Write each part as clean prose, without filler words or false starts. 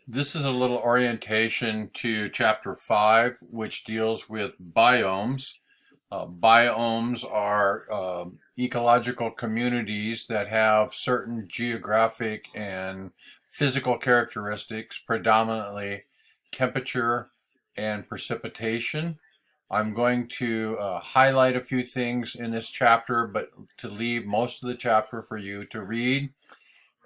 This is a little orientation to chapter 5, which deals with biomes. Biomes are ecological communities that have certain geographic and physical characteristics, predominantly temperature and precipitation. I'm going to highlight a few things in this chapter, but to leave most of the chapter for you to read.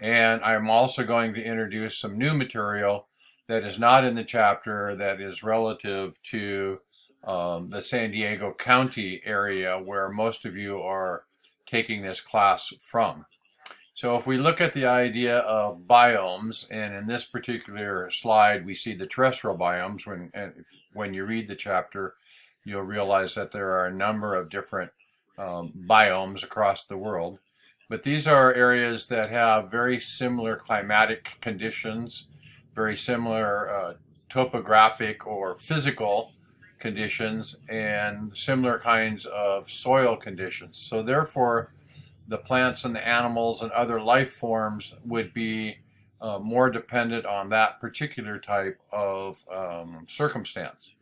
And I'm also going to introduce some new material that is not in the chapter that is relative to the San Diego County area where most of you are taking this class from. So if we look at the idea of biomes, and in this particular slide we see the terrestrial biomes, when you read the chapter, you'll realize that there are a number of different biomes across the world. But these are areas that have very similar climatic conditions, very similar topographic or physical conditions, and similar kinds of soil conditions. So therefore, the plants and the animals and other life forms would be more dependent on that particular type of circumstance.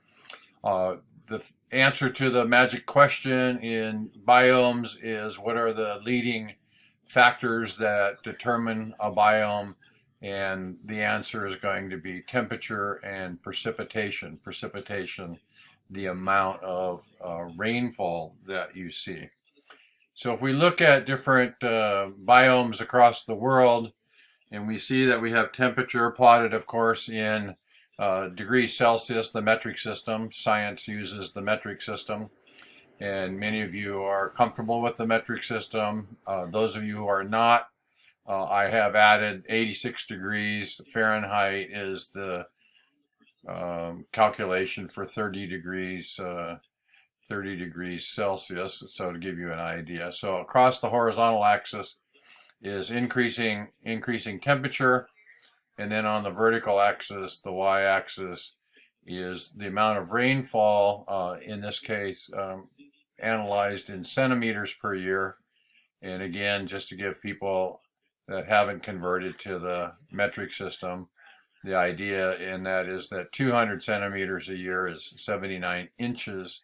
The answer to the magic question in biomes is what are the leading factors that determine a biome? And the answer is going to be temperature and precipitation. Precipitation, the amount of rainfall that you see. So if we look at different biomes across the world, and we see that we have temperature plotted, of course, in degrees Celsius, the metric system. Science uses the metric system, and many of you are comfortable with the metric system. Those of you who are not, I have added 86 degrees Fahrenheit is the calculation for 30 degrees Celsius, so to give you an idea. So across the horizontal axis is increasing temperature, and then on the vertical axis, the y-axis, is the amount of rainfall, in this case analyzed in centimeters per year. And again, just to give people that haven't converted to the metric system, the idea in that is that 200 centimeters a year is 79 inches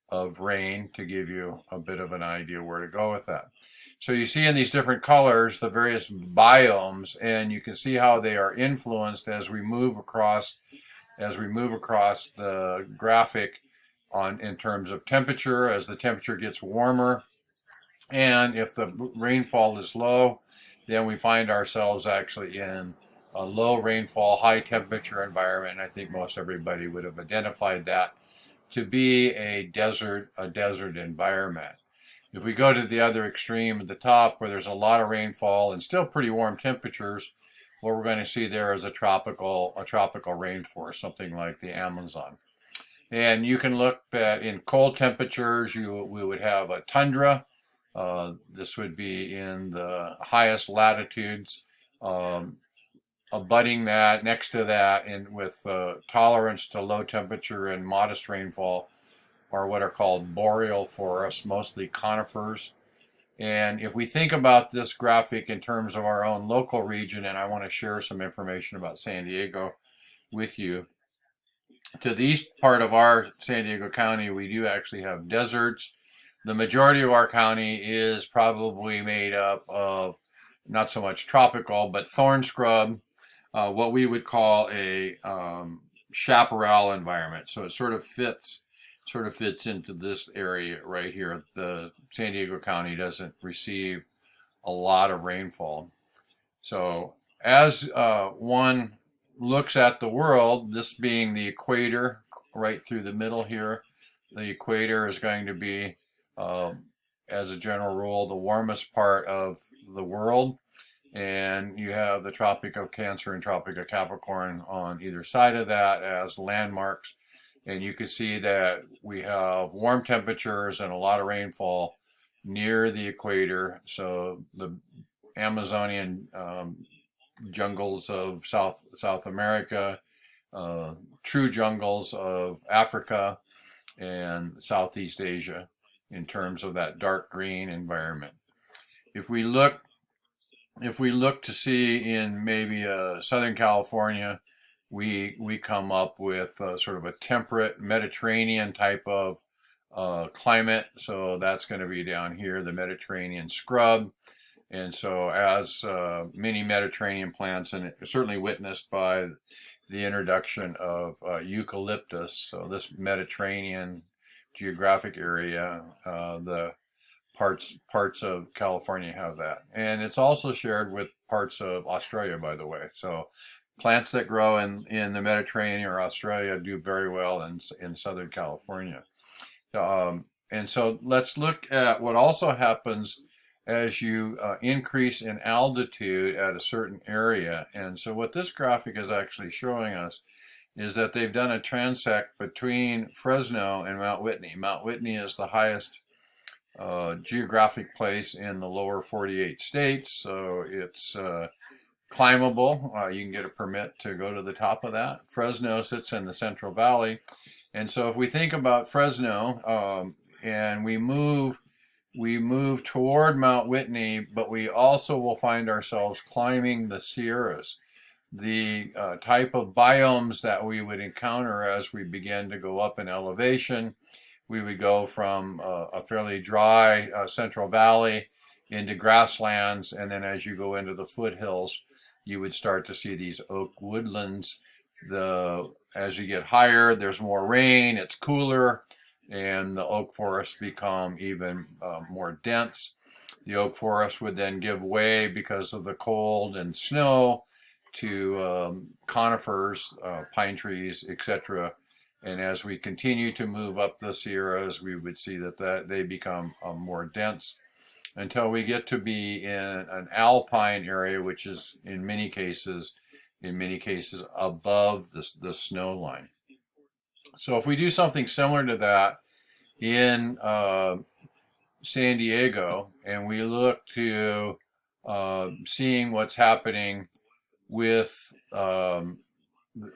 of rain, to give you a bit of an idea where to go with that. So you see in these different colors the various biomes, and you can see how they are influenced as we move across the graphic in terms of temperature. As the temperature gets warmer, and if the rainfall is low, then we find ourselves actually in a low rainfall, high temperature environment. And I think most everybody would have identified that to be a desert environment. If we go to the other extreme at the top, where there's a lot of rainfall and still pretty warm temperatures, what we're going to see there is a tropical rainforest, something like the Amazon. And you can look at in cold temperatures, we would have a tundra. This would be in the highest latitudes. Abutting that, next to that, and with tolerance to low temperature and modest rainfall, are what are called boreal forests, mostly conifers. And if we think about this graphic in terms of our own local region, and I want to share some information about San Diego with you, to the east part of our San Diego County, we do actually have deserts. The majority of our county is probably made up of not so much tropical, but thorn scrub, what we would call a chaparral environment. So it sort of fits into this area right here. The San Diego County doesn't receive a lot of rainfall. So as one looks at the world, this being the equator right through the middle here, the equator is going to be, as a general rule, the warmest part of the world. And you have the Tropic of Cancer and Tropic of Capricorn on either side of that as landmarks. And you can see that we have warm temperatures and a lot of rainfall near the equator. So the Amazonian jungles of South America, true jungles of Africa, and Southeast Asia in terms of that dark green environment. If we look to see in maybe Southern California, we come up with sort of a temperate Mediterranean type of climate. So that's going to be down here, the Mediterranean scrub. And so as many Mediterranean plants, and certainly witnessed by the introduction of eucalyptus, so this Mediterranean geographic area, the parts of California have that. And it's also shared with parts of Australia, by the way. So plants that grow in the Mediterranean or Australia do very well in Southern California. And so let's look at what also happens as you increase in altitude at a certain area. And so what this graphic is actually showing us is that they've done a transect between Fresno and Mount Whitney. Mount Whitney is the highest geographic place in the lower 48 states, so it's climbable. You can get a permit to go to the top of that. Fresno sits in the Central Valley, and so if we think about Fresno and we move toward Mount Whitney, but we also will find ourselves climbing the Sierras. The type of biomes that we would encounter as we begin to go up in elevation, we would go from a fairly dry Central Valley into grasslands, and then as you go into the foothills, you would start to see these oak woodlands. As you get higher, there's more rain, it's cooler, and the oak forests become even more dense. The oak forest would then give way because of the cold and snow to conifers, pine trees, etc. And as we continue to move up the Sierras, we would see that they become more dense until we get to be in an alpine area, which is in many cases above the snow line. So if we do something similar to that in San Diego, and we look to seeing what's happening with our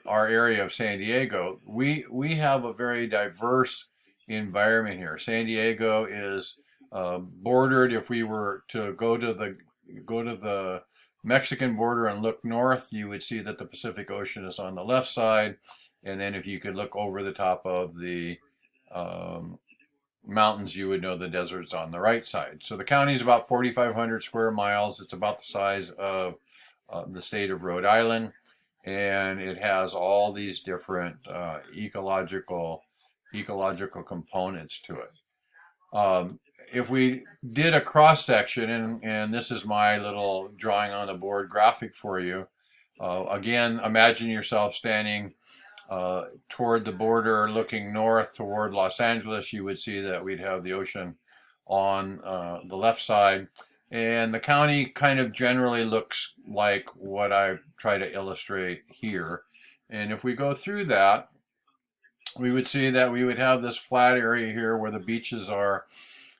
area of San Diego, we have a very diverse environment here. San Diego is bordered. If we were to go to the Mexican border and look north, you would see that the Pacific Ocean is on the left side, and then if you could look over the top of the mountains, you would know the desert's on the right side. So the county is about 4,500 square miles. It's about the size of the state of Rhode Island, and it has all these different ecological components to it. If we did a cross section, and this is my little drawing on the board graphic for you, again, imagine yourself standing toward the border looking north toward Los Angeles. You would see that we'd have the ocean on the left side, and the county kind of generally looks like what I try to illustrate here. And if we go through that, we would see that we would have this flat area here where the beaches are.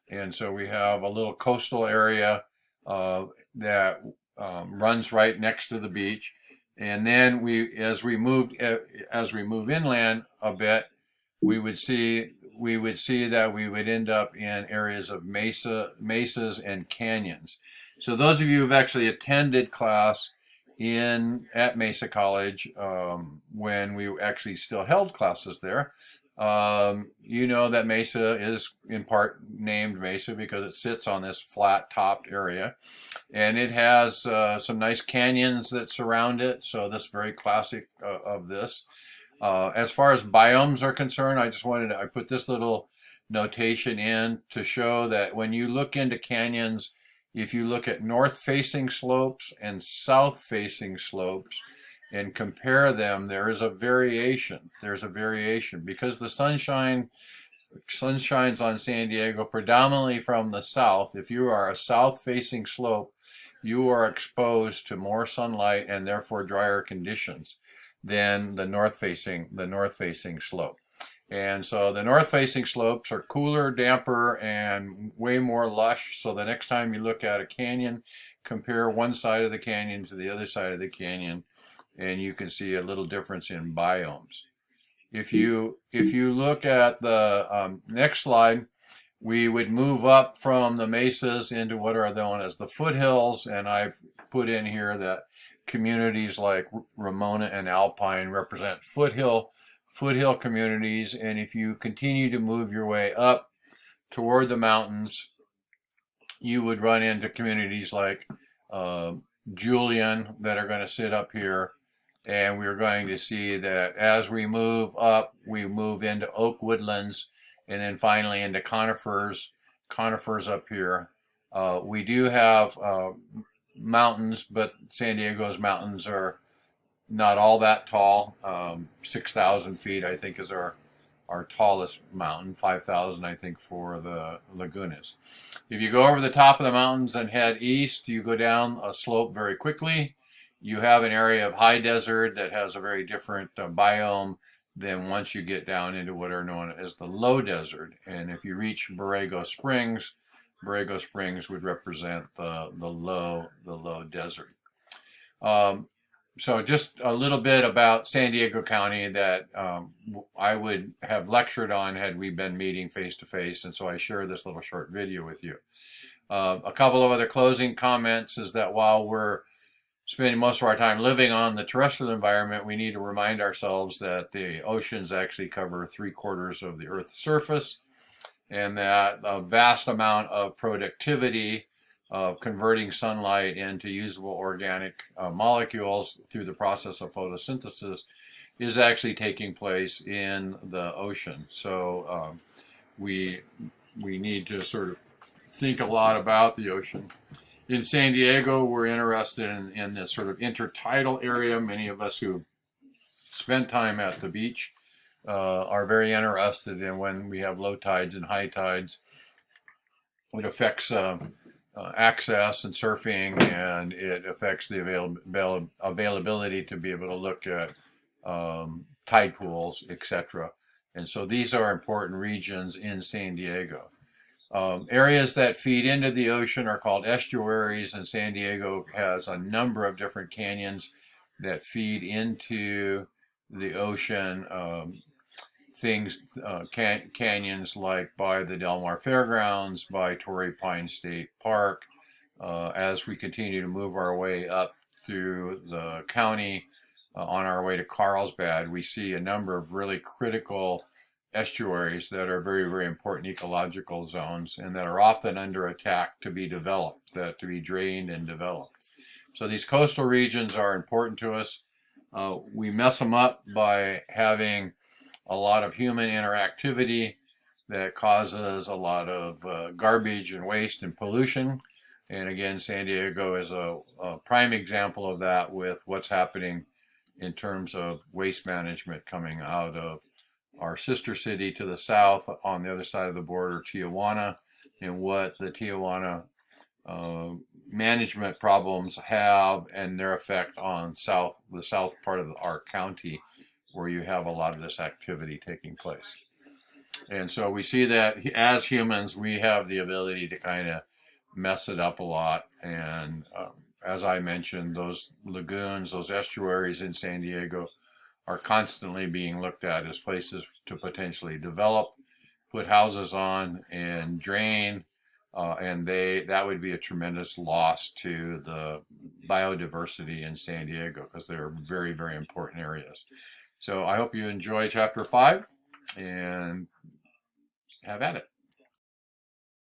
And so we have a little coastal area that runs right next to the beach. And then as we move inland a bit, we would see that we would end up in areas of mesas and canyons. So those of you who've actually attended class at Mesa College, when we actually still held classes there, you know that Mesa is in part named Mesa because it sits on this flat topped area, and it has some nice canyons that surround it. So this is very classic of this. As far as biomes are concerned, I put this little notation in to show that when you look into canyons, if you look at north-facing slopes and south-facing slopes and compare them, there is a variation. There's a variation because the sun shines on San Diego predominantly from the south. If you are a south-facing slope, you are exposed to more sunlight and therefore drier conditions than the north-facing slope. And so the north-facing slopes are cooler, damper, and way more lush. So the next time you look at a canyon, compare one side of the canyon to the other side of the canyon, and you can see a little difference in biomes. If you look at the next slide, we would move up from the mesas into what are known as the foothills, and I've put in here that communities like Ramona and Alpine represent foothill communities. And if you continue to move your way up toward the mountains, you would run into communities like Julian that are going to sit up here. And we're going to see that as we move up, we move into oak woodlands and then finally into conifers up here. We do have mountains, but San Diego's mountains are not all that tall. 6,000 feet, I think, is our tallest mountain. 5,000, I think, for the Lagunas. If you go over the top of the mountains and head east, you go down a slope very quickly. You have an area of high desert that has a very different biome than once you get down into what are known as the low desert. And if you reach Borrego Springs would represent the low desert. So just a little bit about San Diego County that I would have lectured on had we been meeting face to face, and so I share this little short video with you. A couple of other closing comments is that while we're spending most of our time living on the terrestrial environment, we need to remind ourselves that the oceans actually cover 3/4 of the Earth's surface, and that a vast amount of productivity of converting sunlight into usable organic molecules through the process of photosynthesis is actually taking place in the ocean. So we need to sort of think a lot about the ocean. In San Diego, we're interested in this sort of intertidal area. Many of us who spend time at the beach are very interested in when we have low tides and high tides. It affects access and surfing, and it affects the availability to be able to look at tide pools, etc. And so these are important regions in San Diego. Areas that feed into the ocean are called estuaries, and San Diego has a number of different canyons that feed into the ocean. Canyons like by the Del Mar Fairgrounds, by Torrey Pines State Park. As we continue to move our way up through the county on our way to Carlsbad, we see a number of really critical estuaries that are very, very important ecological zones and that are often under attack to be developed, to be drained and developed. So these coastal regions are important to us. We mess them up by having a lot of human interactivity that causes a lot of garbage and waste and pollution. And again, San Diego is a prime example of that with what's happening in terms of waste management coming out of our sister city to the south on the other side of the border, Tijuana, and what the Tijuana management problems have and their effect on the south part of our county, where you have a lot of this activity taking place. And so we see that as humans, we have the ability to kind of mess it up a lot. And as I mentioned, those lagoons, those estuaries in San Diego are constantly being looked at as places to potentially develop, put houses on, and drain. And that would be a tremendous loss to the biodiversity in San Diego because they're very, very important areas. So I hope you enjoy chapter 5 and have at it.